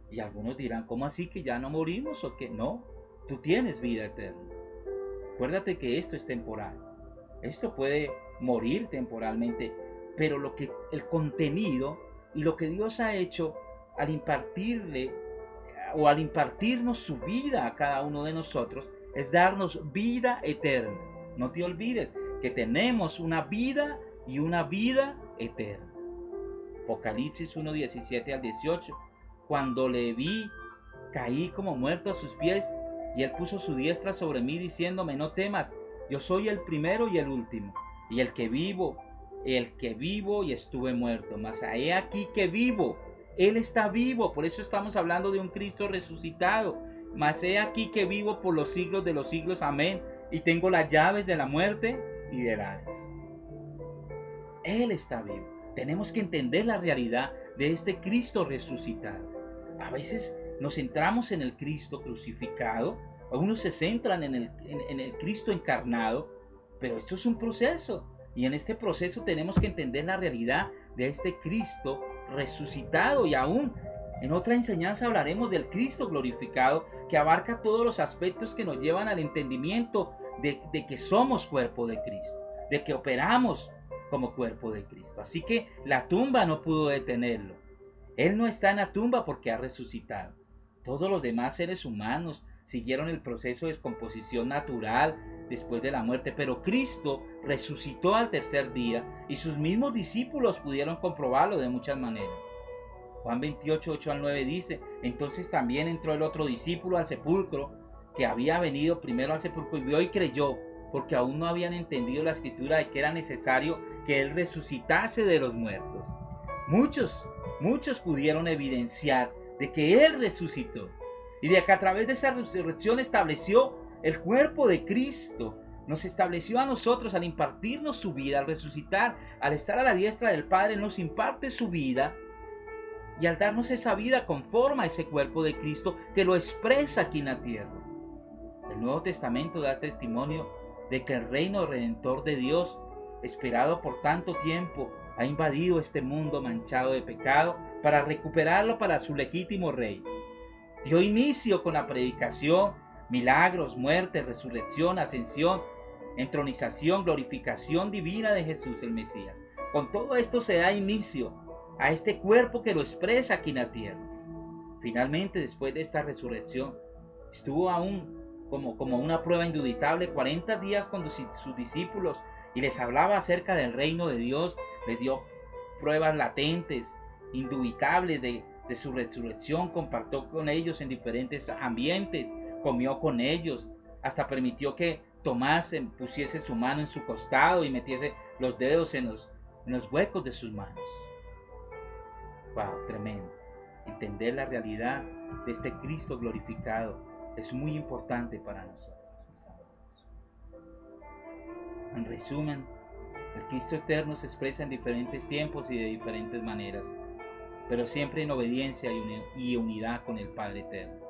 Y algunos dirán, ¿cómo así que ya no morimos o qué? No, tú tienes vida eterna. Acuérdate que esto es temporal. Esto puede morir temporalmente, pero el contenido y lo que Dios ha hecho al impartirnos su vida a cada uno de nosotros es darnos vida eterna. No te olvides que tenemos una vida y una vida eterna. Apocalipsis 1:17 al 18. Cuando le vi, caí como muerto a sus pies, y él puso su diestra sobre mí, diciéndome, no temas, yo soy el primero y el último, y el que vivo y estuve muerto, mas he aquí que vivo. Él está vivo, por eso estamos hablando de un Cristo resucitado. Mas he aquí que vivo por los siglos de los siglos, amén, y tengo las llaves de la muerte y del Hades. Él está vivo. Tenemos que entender la realidad de este Cristo resucitado. A veces nos centramos en el Cristo crucificado, algunos se centran en el Cristo encarnado, pero esto es un proceso, y en este proceso tenemos que entender la realidad de este Cristo resucitado, y aún en otra enseñanza hablaremos del Cristo glorificado, que abarca todos los aspectos que nos llevan al entendimiento de que somos cuerpo de Cristo, de que operamos como cuerpo de Cristo. Así que la tumba no pudo detenerlo. Él no está en la tumba porque ha resucitado. Todos los demás seres humanos siguieron el proceso de descomposición natural después de la muerte, pero Cristo resucitó al tercer día y sus mismos discípulos pudieron comprobarlo de muchas maneras. Juan 28, 8 al 9 dice, entonces también entró el otro discípulo al sepulcro, que había venido primero al sepulcro, y vio y creyó, porque aún no habían entendido la escritura de que era necesario que él resucitase de los muertos. Muchos pudieron evidenciar de que él resucitó, y de que a través de esa resurrección estableció el cuerpo de Cristo, nos estableció a nosotros al impartirnos su vida, al resucitar, al estar a la diestra del Padre, nos imparte su vida, y al darnos esa vida conforma a ese cuerpo de Cristo que lo expresa aquí en la tierra. El Nuevo Testamento da testimonio de que el reino redentor de Dios, esperado por tanto tiempo, ha invadido este mundo manchado de pecado para recuperarlo para su legítimo rey. Dio inicio con la predicación, milagros, muerte, resurrección, ascensión, entronización, glorificación divina de Jesús el Mesías. Con todo esto se da inicio a este cuerpo que lo expresa aquí en la tierra. Finalmente, después de esta resurrección, estuvo aún como una prueba indubitable 40 días con sus discípulos y les hablaba acerca del reino de Dios, les dio pruebas latentes, indubitables de su resurrección, compartió con ellos en diferentes ambientes, comió con ellos, hasta permitió que Tomás pusiese su mano en su costado y metiese los dedos en los huecos de sus manos. Wow, tremendo. Entender la realidad de este Cristo glorificado es muy importante para nosotros, mis amados. En resumen, El Cristo eterno se expresa en diferentes tiempos y de diferentes maneras, pero siempre en obediencia y unidad con el Padre eterno.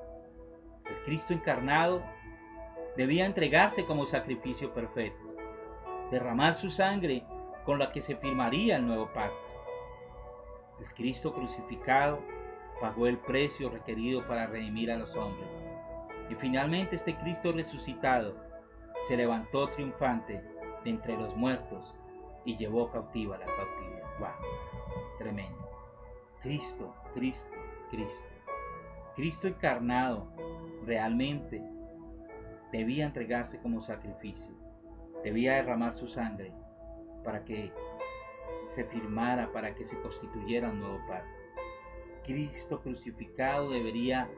El Cristo encarnado debía entregarse como sacrificio perfecto, derramar su sangre con la que se firmaría el nuevo pacto. El Cristo crucificado pagó el precio requerido para redimir a los hombres. Y finalmente este Cristo resucitado se levantó triunfante de entre los muertos y llevó cautiva la cautividad. ¡Wow! Tremendo. Cristo, Cristo, Cristo. Cristo encarnado realmente debía entregarse como sacrificio. Debía derramar su sangre para que se firmara, para que se constituyera un nuevo pacto. Cristo crucificado debería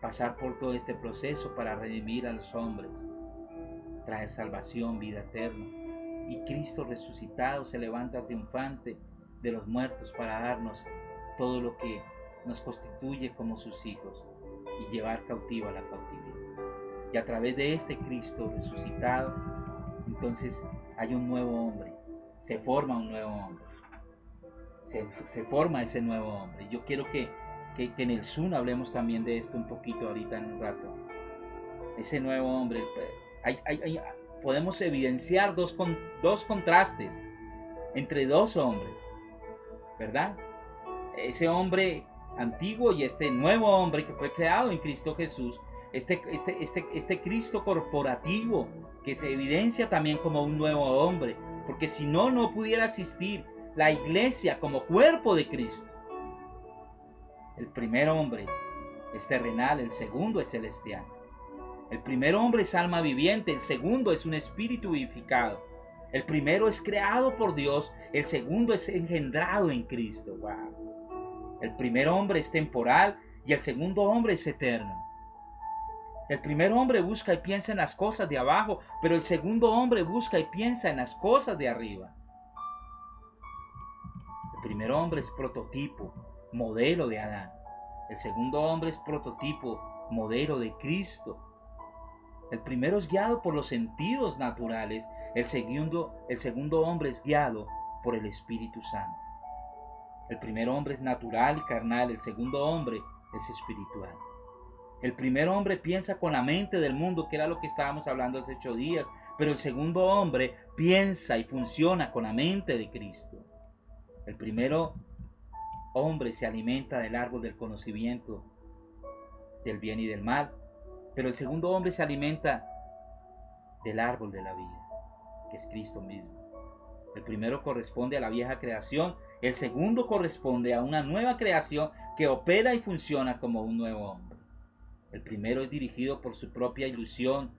pasar por todo este proceso para redimir a los hombres, traer salvación, vida eterna. Y Cristo resucitado se levanta triunfante de los muertos para darnos todo lo que nos constituye como sus hijos y llevar cautiva la cautividad. Y a través de este Cristo resucitado, entonces hay un nuevo hombre, se forma un nuevo hombre, se forma ese nuevo hombre. Yo quiero que en el Zoom hablemos también de esto un poquito ahorita en un rato. Ese nuevo hombre, podemos evidenciar dos contrastes entre dos hombres, ¿verdad? Ese hombre antiguo y este nuevo hombre que fue creado en Cristo Jesús, este Cristo corporativo que se evidencia también como un nuevo hombre, porque si no, no pudiera existir la iglesia como cuerpo de Cristo. El primer hombre es terrenal, el segundo es celestial. El primer hombre es alma viviente, el segundo es un espíritu vivificado. El primero es creado por Dios, el segundo es engendrado en Cristo. Wow. El primer hombre es temporal y el segundo hombre es eterno. El primer hombre busca y piensa en las cosas de abajo, pero el segundo hombre busca y piensa en las cosas de arriba. El primer hombre es prototipo, modelo de Adán. El segundo hombre es prototipo, modelo de Cristo. El primero es guiado por los sentidos naturales, el segundo hombre es guiado por el Espíritu Santo. El primer hombre es natural y carnal, el segundo hombre es espiritual. El primer hombre piensa con la mente del mundo, que era lo que estábamos hablando hace 8 días, pero el segundo hombre piensa y funciona con la mente de Cristo. El primero hombre se alimenta del árbol del conocimiento del bien y del mal, pero el segundo hombre se alimenta del árbol de la vida, que es Cristo mismo. El primero corresponde a la vieja creación, el segundo corresponde a una nueva creación que opera y funciona como un nuevo hombre. El primero es dirigido por su propia ilusión,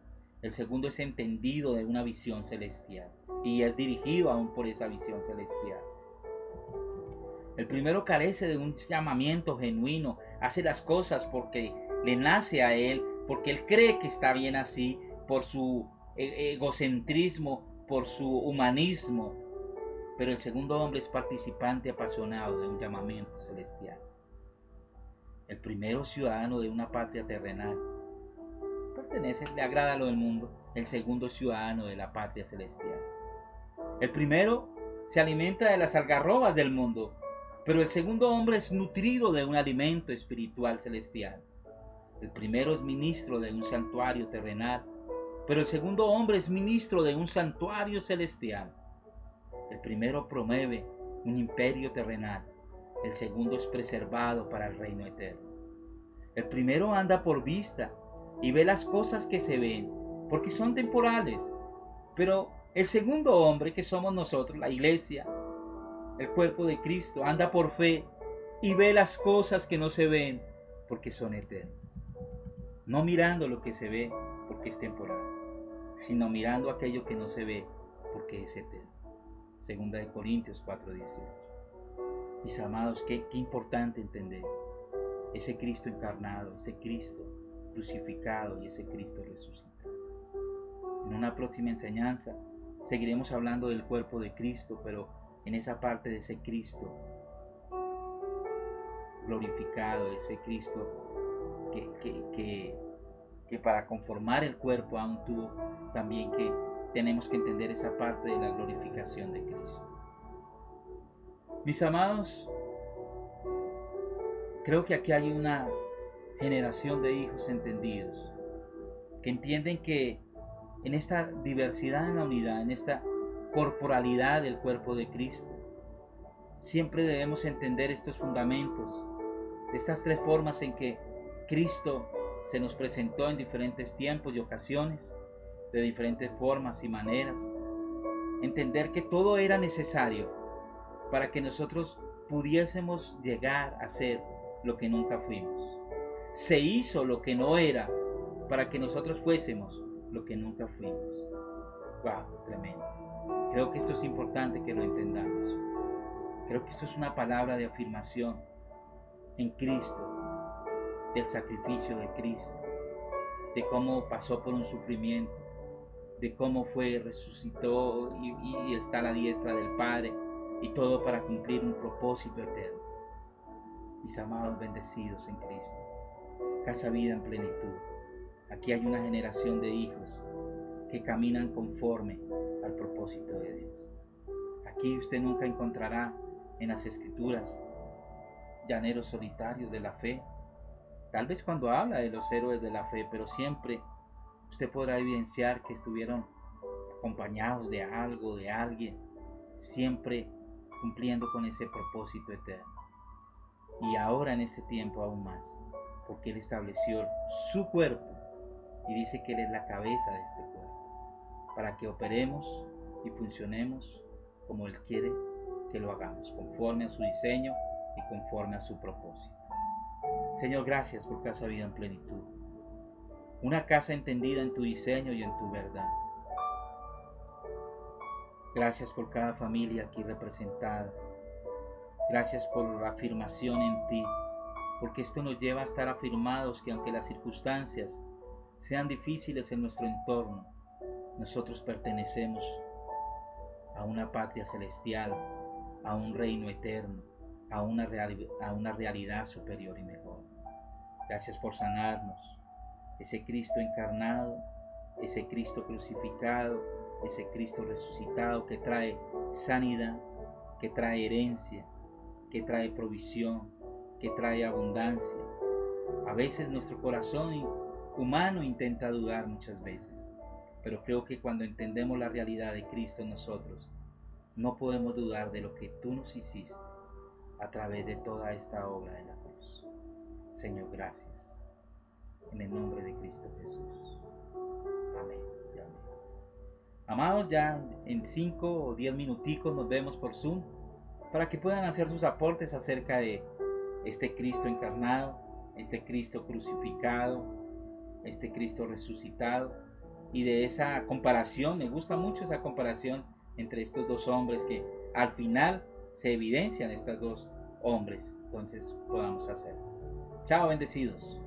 el segundo es entendido de una visión celestial y es dirigido aún por esa visión celestial. El primero carece de un llamamiento genuino, hace las cosas porque le nace a él, porque él cree que está bien así, por su egocentrismo, por su humanismo. Pero el segundo hombre es participante apasionado de un llamamiento celestial. El primero ciudadano de una patria terrenal, le agrada lo del mundo. El segundo ciudadano de la patria celestial. El primero se alimenta de las algarrobas del mundo, pero el segundo hombre es nutrido de un alimento espiritual celestial. El primero es ministro de un santuario terrenal, pero el segundo hombre es ministro de un santuario celestial. El primero promueve un imperio terrenal, el segundo es preservado para el reino eterno. El primero anda por vista y ve las cosas que se ven, porque son temporales, pero el segundo hombre, que somos nosotros, la iglesia, el cuerpo de Cristo, anda por fe y ve las cosas que no se ven, porque son eternas. No mirando lo que se ve, porque es temporal, sino mirando aquello que no se ve, porque es eterno. Segunda de Corintios 4:18. Mis amados, qué importante entender ese Cristo encarnado, ese Cristo crucificado y ese Cristo resucitado. En una próxima enseñanza seguiremos hablando del cuerpo de Cristo, pero en esa parte de ese Cristo glorificado, ese Cristo que para conformar el cuerpo aún tuvo también que tenemos que entender esa parte de la glorificación de Cristo. Mis amados, creo que aquí hay una generación de hijos entendidos, que entienden que en esta diversidad en la unidad, en esta corporalidad del cuerpo de Cristo, siempre debemos entender estos fundamentos, estas tres formas en que Cristo se nos presentó en diferentes tiempos y ocasiones, de diferentes formas y maneras. Entender que todo era necesario para que nosotros pudiésemos llegar a ser lo que nunca fuimos. Se hizo lo que no era para que nosotros fuésemos lo que nunca fuimos. ¡Wow! Tremendo. Creo que esto es importante que lo entendamos. Creo que esto es una palabra de afirmación en Cristo, del sacrificio de Cristo, de cómo pasó por un sufrimiento, de cómo resucitó y está a la diestra del Padre, y todo para cumplir un propósito eterno. Mis amados bendecidos en Cristo, Casa Vida en Plenitud, aquí hay una generación de hijos que caminan conforme al propósito de Dios. Aquí usted nunca encontrará en las Escrituras llaneros solitarios de la fe, tal vez cuando habla de los héroes de la fe, pero siempre usted podrá evidenciar que estuvieron acompañados de algo, de alguien, siempre cumpliendo con ese propósito eterno. Y ahora en este tiempo aún más, porque Él estableció su cuerpo y dice que Él es la cabeza de este cuerpo, para que operemos y funcionemos como Él quiere que lo hagamos, conforme a su diseño y conforme a su propósito. Señor, gracias por Casa Vida en Plenitud, una casa entendida en tu diseño y en tu verdad. Gracias por cada familia aquí representada. Gracias por la afirmación en ti, porque esto nos lleva a estar afirmados que aunque las circunstancias sean difíciles en nuestro entorno, nosotros pertenecemos a una patria celestial, a un reino eterno, a una realidad superior y mejor. Gracias por sanarnos, ese Cristo encarnado, ese Cristo crucificado, ese Cristo resucitado que trae sanidad, que trae herencia, que trae provisión, que trae abundancia. A veces nuestro corazón humano intenta dudar muchas veces, pero creo que cuando entendemos la realidad de Cristo en nosotros, no podemos dudar de lo que tú nos hiciste a través de toda esta obra de la cruz. Señor, gracias. En el nombre de Cristo Jesús. Amén y amén. Amados, ya en 5 o 10 minuticos nos vemos por Zoom para que puedan hacer sus aportes acerca de este Cristo encarnado, este Cristo crucificado, este Cristo resucitado, y de esa comparación. Me gusta mucho esa comparación entre estos dos hombres, que al final se evidencian estos dos hombres. Entonces podamos hacerlo. Chao, bendecidos.